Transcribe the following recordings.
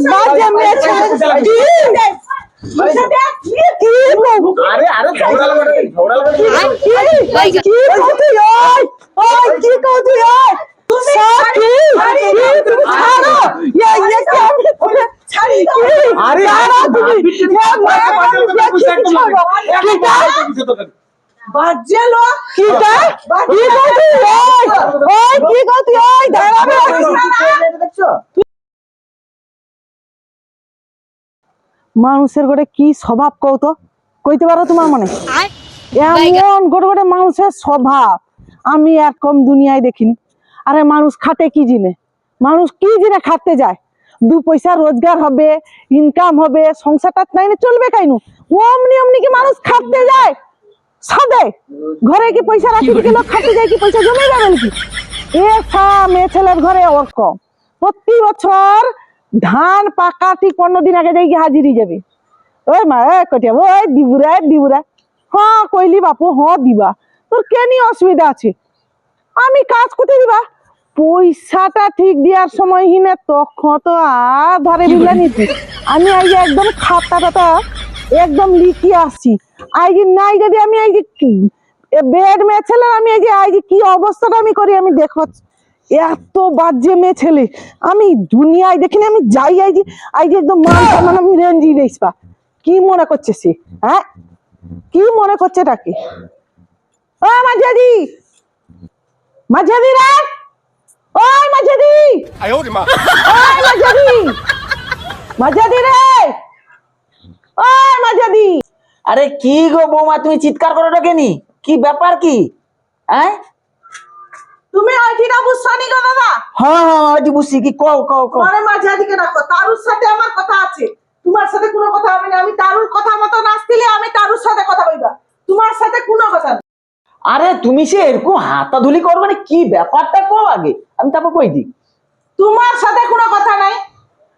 বাজে মেয়ে ছেলে আরে আরে ঝগড়া লাগা কি করতে ওই কি করতে সাথী তুমি ছাড়ো ये क्या ছাড়ি আরে তুমি বাজে লোক কি করতে ওই কি করতে ওই দাঁড়াবে দেখছো মানুষের গোটে কি স্বভাব কও তো কইতে পারো তোমার মনে এমন গোটে গোটে মানুষের স্বভাব আমি এরকম দুনিয়ায় দেখিনি। আরে মানুষ খাটে কি জিনে মানুষ কি জিনে খাটতে যায় দু পয়সা রোজগার হবে ইনকাম হবে সংসারটা নাই না চলবে কাইনু অমনি অমনি কি মানুষ খাটতে যায় সাদে ঘরে কি পয়সা রাখি কি লোক খাটতে যায় কি পয়সা জমে যাবে নাকি মেয়ে ছেলের ঘরে ওরকম প্রতি বছর ধান পাকা ঠিক 15 দিন আগে যাই হাজিরি যাবে ওই মা কটিয়া ওই দিবুরা হ্যাঁ কইলি বাপু হ্যাঁ দিবা তোর কেনি অসুবিধা আছে আমি কাজ করতে দিবা পয়সাটা ঠিক দেওয়ার সময় হিনে তখন তো আর ধরে দিলা নিতি আমি আই যে একদম খাতাটা একদম লিখি আসছি আই যে নাই যদি আমি এই যে বেড মেয়ে ছেলে আমি এই যে কি অবস্থাটা আমি করি আমি দেখো এত বাজে মেয়ে ছেলে আমি দুনিয়ায় দেখিনি আমি যাই আই যে একদম মান আমি রেঞ্জি দেইসবা কি মনে করছে সে হ্যাঁ কি মনে করছে তাকে ও মাঝাদি রে ওই মাঝাদি ওই মাঝাদি রে ওই মাঝাদি আরে কি গো বৌমা তুমি চিৎকার করোটা কেনি কি ব্যাপার কি হ্যাঁ তুমি আইটিটা বুঝছানি গো দাদা হ্যাঁ হ্যাঁ আইটি বুঝছি কি কও আরে মাঝাদিকে রাখো তারুর সাথে আমার কথা আছে তোমার সাথে কোনো কথা হবে না আমি তারুর কথা মতো নাচতিলে আমি তারুর সাথে কথা কইবা তোমার সাথে কোনো কথা না আরে তুমি সে এরকম হাতাধুলি করবে না কি ব্যাপারটা কও আগে আমি তারপর কই দিই তোমার সাথে কোনো কথা নাই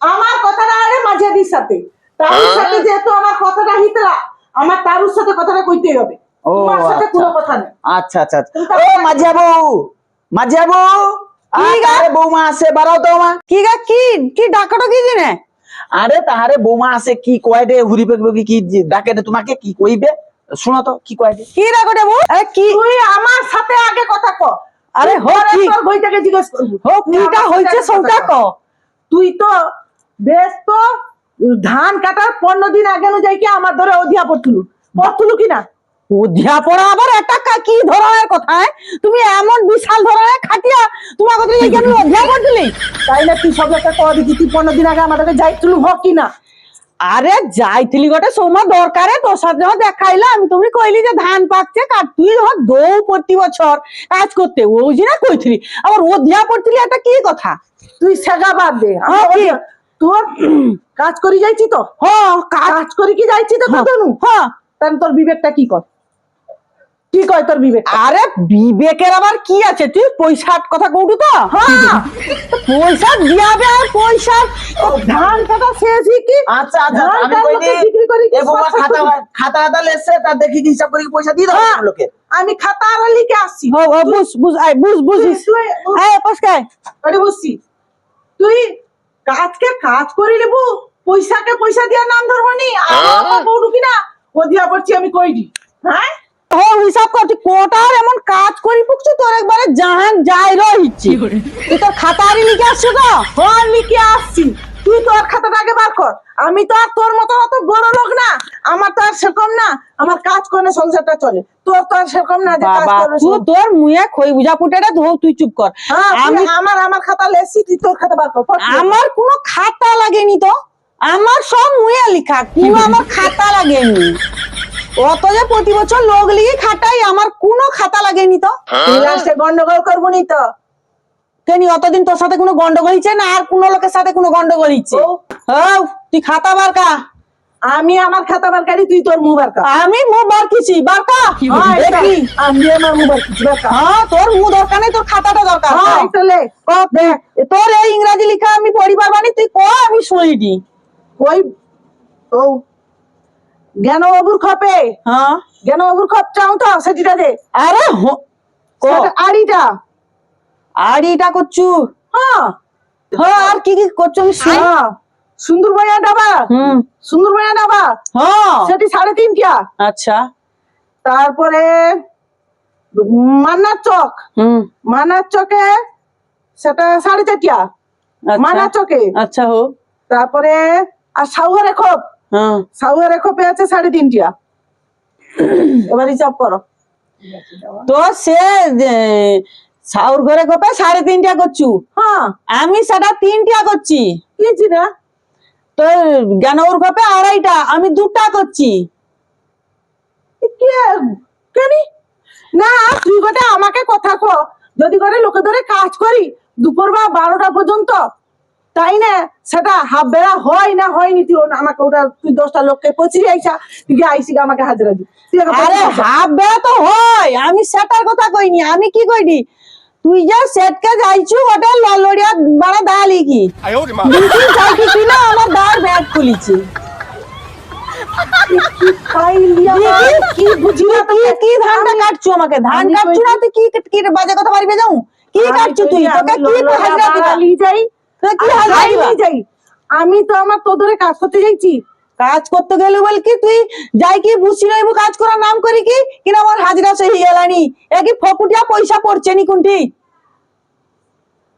আমার কথাটা আরে মাঝাদির সাথে তারুর সাথে যেহেতু আমার কথাটা হিতরা আমার তারুর সাথে কথাটা কইতেই হবে তোমার সাথে কোনো কথা নাই আচ্ছা আচ্ছা ও মাঝিয়াবু আরে বৌমা আসে বাড়াও তো মা কি ডাকাটা কি জানে আরে তাহারে বৌমা আসে কি কয় দে হুরি পেকবে কি ডাকে দে তোমাকে কি কইবে শুনো তো কি কয় দে কি ডাকো দেবো আরে কি তুই আমার সাথে আগে কথা ক আরে হরে তোর বইটাকে জিজ্ঞেস করব হো কিটা হইছে সবটা ক তুই তো বেশ তো ধান কাটার 15 দিন আগে যাই কি আমার ধরে অধিয়া পড়তুলু কি না অধ্যাপনা আবার এটা কি ধরনের কথা তুমি এমন বিশাল ধরনের খাটিয়া তোমার কথা এই আমি অধ্যাপন দিলি তাই না তুই সব একটা কদি কি 15 দিন আগে আমাদেরকে যাইতুলু হোক কি না আরে যাইতিলি গোটে সময় দরকারে তোর সাথে দেখাইলা আমি তুমি কইলি যে ধান পাকছে কাট তুই ধর দৌ প্রতি বছর কাজ করতে ওই যে না কইছিলি আবার অধ্যাপন দিলি এটা কি কথা তুই সেগা বাদ দে তোর কাজ করি যাইছি তো হ্যাঁ কাজ করি কি যাইছি তো তনু হ্যাঁ তাহলে তোর বিবেকটা কি কয় তোর বিবেক আরে বিবেকের আবার কি আছে তুই পয়সার কথা কইটু তো পয়সা দিয়াবে আর পয়সা ধান কাটা শেষই কি আচ্ছা আচ্ছা আমি কইনি এ বৌমা খাতা লেছে তা দেখি কি হিসাব করে পয়সা দিয়ে দাও লোকে আমি খাতা আর লিখে আসছি বুঝিস পস্কাই আরে বুঝছি তুই কাজ করে নেবো পয়সাকে পয়সা দিয়া নাম ধরবানি আর বউডু কিনা ওদিয়া পড়ছি আমি কইডি হ্যাঁ ও হিসাব করছি কোটার এমন কাজ করি পুকছি তোর একবারে জাহান যাই রইছি তুই তো খাতারি লিখে আসছিস তো হ্যাঁ লিখে আসছি তুই তোর খাতাটা আগে বার কর আমি তো আর তোর মতো অত বড় লোক না আমার তো আর সেরকম না আমার কাজ করে সংসারটা চলে তোর তো আর সেরকম না যে কাজ করে তুই তোর মুয়ে খই বুঝা ফুটেটা ধো তুই চুপ কর আমি আমার খাতা লেছি তুই তোর খাতা বার কর আমার কোনো খাতা লাগেনি তো আমার সব মুয়ে লেখা কোনো আমার খাতা লাগেনি অত যে প্রতি বছর লোক লিখে খাটাই আমার কোনো খাতা লাগেনি তো তুই লাস্টে গন্ডগোল করবো নি তো কেনি অতদিন তোর সাথে কোনো গন্ডগোল হইছে না আর কোনো লোকের সাথে কোনো গন্ডগোল হইছে তুই খাতা বারকা আমি আমার খাতা বারকারি তুই তোর মুখ বারকা আমি মুখ বারকিছি বারকা দেখি আমি আমার মুখ বারকিছি বারকা হ্যাঁ তোর মুখ দরকার নেই তোর খাতাটা দরকার হ্যাঁ চলে ক দেখ তোর এই ইংরেজি লেখা আমি পড়ি পারবানি তুই ক আমি শুনি দি কই ও জ্ঞানবাবুর খপে হ্যাঁ জ্ঞানবাবুর খপ চাও তো সেটিটা দে আরে আড়িটা করছু হ্যাঁ হ্যাঁ আর কি করছো আমি সুন্দর ভাইয়া ডাবা সুন্দর ভাইয়া ডাবা হ্যাঁ সেটি 3.5 আচ্ছা তারপরে মান্নার চক মান্নার চকে সেটা 4.5 মান্নার চকে আচ্ছা হো তারপরে আর সাউয়ারে খোপ হ্যাঁ সাউয়ারে খোপে আছে 3.5 এবার হিসাব করো তো সে সাউর ঘরে কপে 3.5 করছু হ্যাঁ আমি সেটা 3 করছি কি না তো জ্ঞানউর কপে 2.5 আমি 2 করছি কেনি না তুই গোটে আমাকে কথা কো যদি করে লোকে ধরে কাজ করি দুপুর বা 12টা পর্যন্ত তাই না সেটা হাফ বেলা হয় না হয়নি তুই আমাকে ওটা তুই 10টা লোককে পচিয়ে আইসা তুই আইসি আমাকে হাজিরা দি আরে হাফ বেলা তো হয় আমি সেটার কথা কইনি আমি কি কইনি তুই যা সেটকে যাইছু ওটা ললড়িয়া বড় দালি কি দুদিন যাইকি কি না আমার দার ব্যাগ খুলিছে কি বুঝি না কি ধানটা কাটছু আমাকে ধান কাটছু না তুই কি বাজে কথা পারবে যাও কি কাটছু তুই তোকে কি হাজিরা দিবা যাই তোকে কি হাজিরা দিবা যাই আমি তো আমার তো ধরে কাজ করতে যাইছি কাজ করতে গেলে বল কি তুই যাই কি বুঝি রইবো কাজ করার নাম করি কি কিনা আমার হাজিরা সহি গেলানি এ কি ফকুটিয়া পয়সা পড়ছে নি কোনটি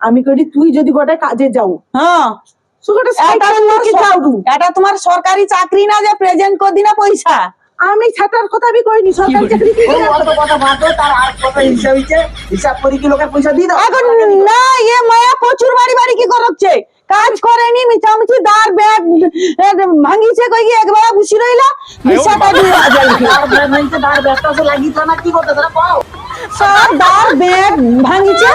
আমি করি তুই যদি গোটা কাজে যাও হ্যাঁ এটা তোমার সরকারি চাকরি না যে প্রেজেন্ট কর দিনা পয়সা আমি ছাটার কথা আমি কইনি সরকারি চাকরি কি কথা ভাবো তার আর কত হিসাব হইছে হিসাব করি কি লোকের পয়সা দিয়ে দাও এখন না এ মায়া প্রচুর বাড়ি বাড়ি কি করছে কাজ করেনি মিছামিছি দার ব্যাগ ভাঙিছে কই কি একবার বসি রইলা হিসাবটা দিয়ে আজাই দার ব্যাগ ভাঙিছে দার ব্যাগটা সে লাগিছ না কি করতে তারা পাও সব দার ব্যাগ ভাঙিছে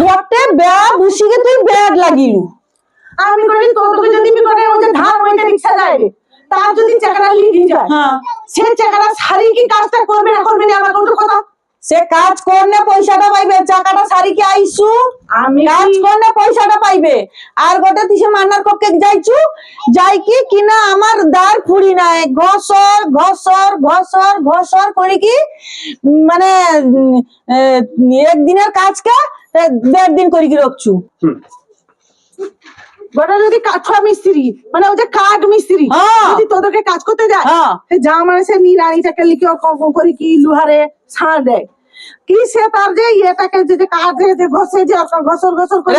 গোটে ব্যাগ বসিকে তুই ব্যাগ লাগিলু আমি করি তোকে যদি আমি করে ওই যে ধান ওইটা রিকশা যায় রে তার যদি চাকরা লিয়ে যায় হ্যাঁ সে চাকরা সারি কি কাজটা করবে না করবে না আমার কোনো কথা সে কাজ করলে পয়সাটা পাইবে চাকাটা সারি কি আইছু আমি কাজ করলে পয়সাটা পাইবে আর গোটে তুই মান্নার কপকে যাইছু যাই কি কিনা আমার দার ফুড়ি নাই ঘসর ঘসর ঘসর ঘসর করি কি মানে একদিনের কাজকে 1.5 দিন করি কি রাখছু গোটা যদি কাঠুয়া মিস্ত্রি মানে ওই যে কাঠ মিস্ত্রি যদি তোদেরকে কাজ করতে যায় যা মানে সে নিরানিটাকে লিখে করি কি লোহারে ছাড় দেয় কি সে তার যে ইয়েটাকে যে কাঠে যে ঘষে যে ঘসর ঘসর করে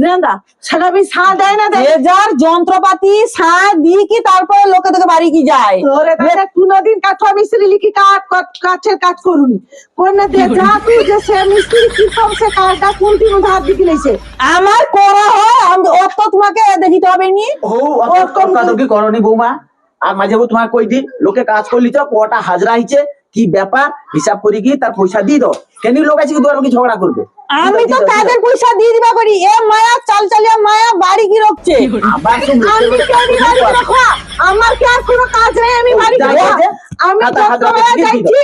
রেন্দা সেটা বি ছাড় দেয় না দেয় যার যন্ত্রপাতি ছাড় দি কি তারপরে লোকে তোকে বাড়ি কি যায় ওরে তাহলে কোনদিন কাঠুয়া মিস্ত্রি লিখি কাঠের কাজ করুনি কোন দে যা তুই যে সে মিস্ত্রি কি কম সে কাঠটা কোন দিন ধার দিকে লইছে আমার করা হয় অত তোমাকে দেখিতে হবে নি ও অত কথা কি করনি বৌমা আর মাঝে তোমার কই দিন লোকে কাজ করলি তো কটা হাজরা হইছে কি ব্যাপার হিসাব করি কি তার পয়সা দি দাও কেন লোক আছে কি তোমার কি ঝগড়া করবে আমি তো তাদের পয়সা দিয়ে দিবা করি এ মায়া চাল চালিয়া মায়া বাড়ি কি রক্ষছে আবার তুমি আমি কেন বাড়ি রাখো আমার কি আর কোনো কাজ নেই আমি বাড়ি আমি তো যাইছি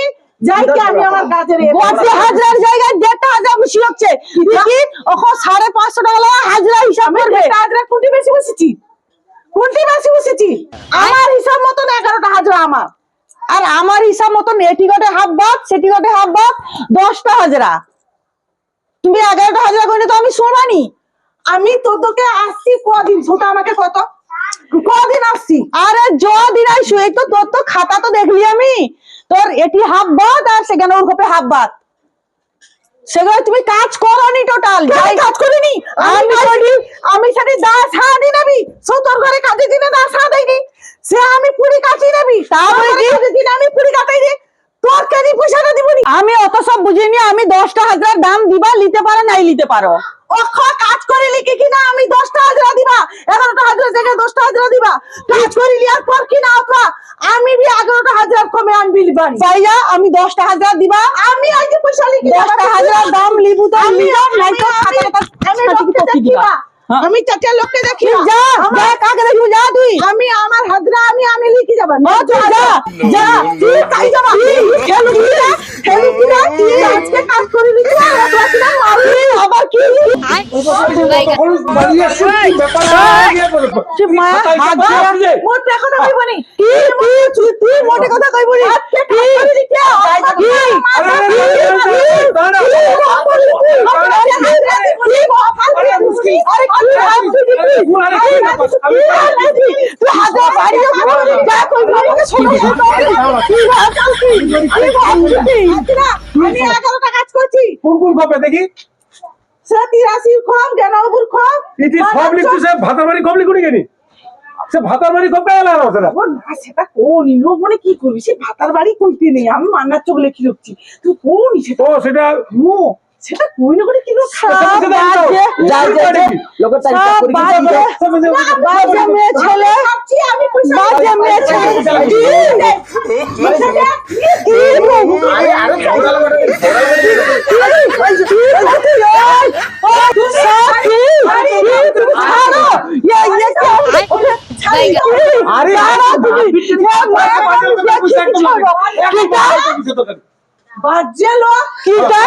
যাইছি আমি আমার কাজের গোটে হাজার জায়গায় 1.5 বেশি হচ্ছে দেখি ওখন 550 টাকা লাগা হাজরা হিসাব করবে হাজরা কোনটি বেশি বসেছি আমার হিসাব মতন 11টা হাজরা আমার আর আমার হিসাব মতন এটি গোটে হাফ বাদ সেটি গোটে হাফ বাদ 10টা হাজরা তুমি 11টা হাজরা কইলে তো আমি শুনবানি আমি তোদেরকে আসছি কদিন ছোট আমাকে কদিন আসছি আরে দিন আইসু এই তো তোর তো খাতা তো দেখলি আমি তোর এটি হাফ বাদ আর সেখানে ওর কপে হাফ বাদ সেগুলো তুমি কাজ করোনি টোটাল কাজ করিনি আমি সাথে দাস হা দিন আমি তোর ঘরে কাজে দিনে দাস হা দেইনি সে আমি পুরি কাটি নেবি তারপরে দিন আমি পুরি কাটাই দি তোর কেন পয়সাটা দিবনি আমি অত সব বুঝিনি আমি 10টা হাজার দাম দিবা নিতে পারো নাই নিতে পারো কাজ করে লিখে কিনা আমি 10টা হাজরা দিবা 11টা হাজরা জায়গায় 10টা হাজরা দিবা কাজ করে লিয়ার পর কিনা অথবা আমি বি 11টা হাজরা কমে আনবি বাড়ি ভাইয়া আমি 10টা হাজরা দিবা আমি আজকে পয়সা লিখে 10টা হাজরা দাম লিবু তো আমি নাই তো আমি লোককে দেখিবা আমি চাচা লোককে দেখি যা যা কাকে দেখিব যা তুই আমি আমার হাজরা আমি লিখে যাব যা যা তুই কাই যাবা হেলু কিনা তুই আজকে কাজ করে দিবি আর একলা কিনা মারবি আবার কি তখন বাড়িয়ে শুট কি ব্যাপার সে মায়া হাত দিয়ে মোটে কথা কইবনি তুই মোটে কথা কইবনি আজকে কাজ করে দিবি আমি 11টা কাজ করছি কোন কোন খপে দেখি সে 83 খপ জ্ঞানবাবুর খপ ইতি সব লিখছে সে ভাতার বাড়ি কম লিখুনি কেনি সে ভাতার বাড়ি কম গেল আর সেটা ও না সেটা কোনি লোক মানে কি করবি সে ভাতার বাড়ি কইতে নেই আমি মান্নার চোখ লেখি রাখছি তুই কোনি সেটা তো সেটা মো সেটা কই না করে কি লোক লোকের তার হিসাব পরীক্ষা দিয়ে দিত। বাজে মেয়ে ছেলে ভাবছি আমি পয়সা বাজে মেয়ে ছেলে আরে আরে ঝগড়া লাগাতে আরে বাজে লোক কিটা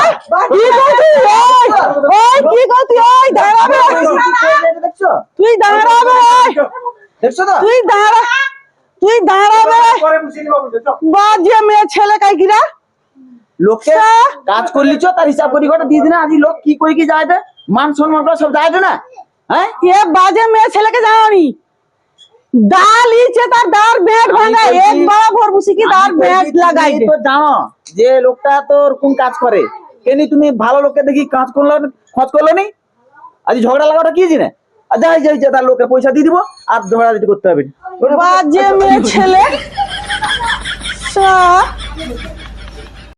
কি করতি ওই কি করতি ওই দাঁড়াবে দেখছো তুই দাঁড়াবে দেখছো তো তুই দাঁড়াবে পরে বুঝিয়ে নিবা বুঝছো বাজে মেয়ে ছেলে কাইকিরা লোকে কাজ করলিছ তার হিসাব পরীক্ষাটা দিয়ে দিনা আজি লোক কি কই কি যায় দে মান সম্মান করে সব যায় দে না হ্যাঁ এ বাজে মেয়ে ছেলেকে জানি ডাল ইচ্ছে তার দাঁড় ব্যাট ভাঙা এক বাবা ভর বুসি কি দাঁড় ব্যাট লাগাই তুমি তো জানো যে লোকটা তোর কোন কাজ করে কেনি তুমি ভালো লোককে দেখি কাজ করলো খোঁজ করলো নি আজ ঝগড়া লাগাটা কি জিনে আর যাই যাই যে তার লোকে পয়সা দিয়ে দিব আর ঝগড়া দিতে করতে হবে না। বাজে মেয়ে ছেলে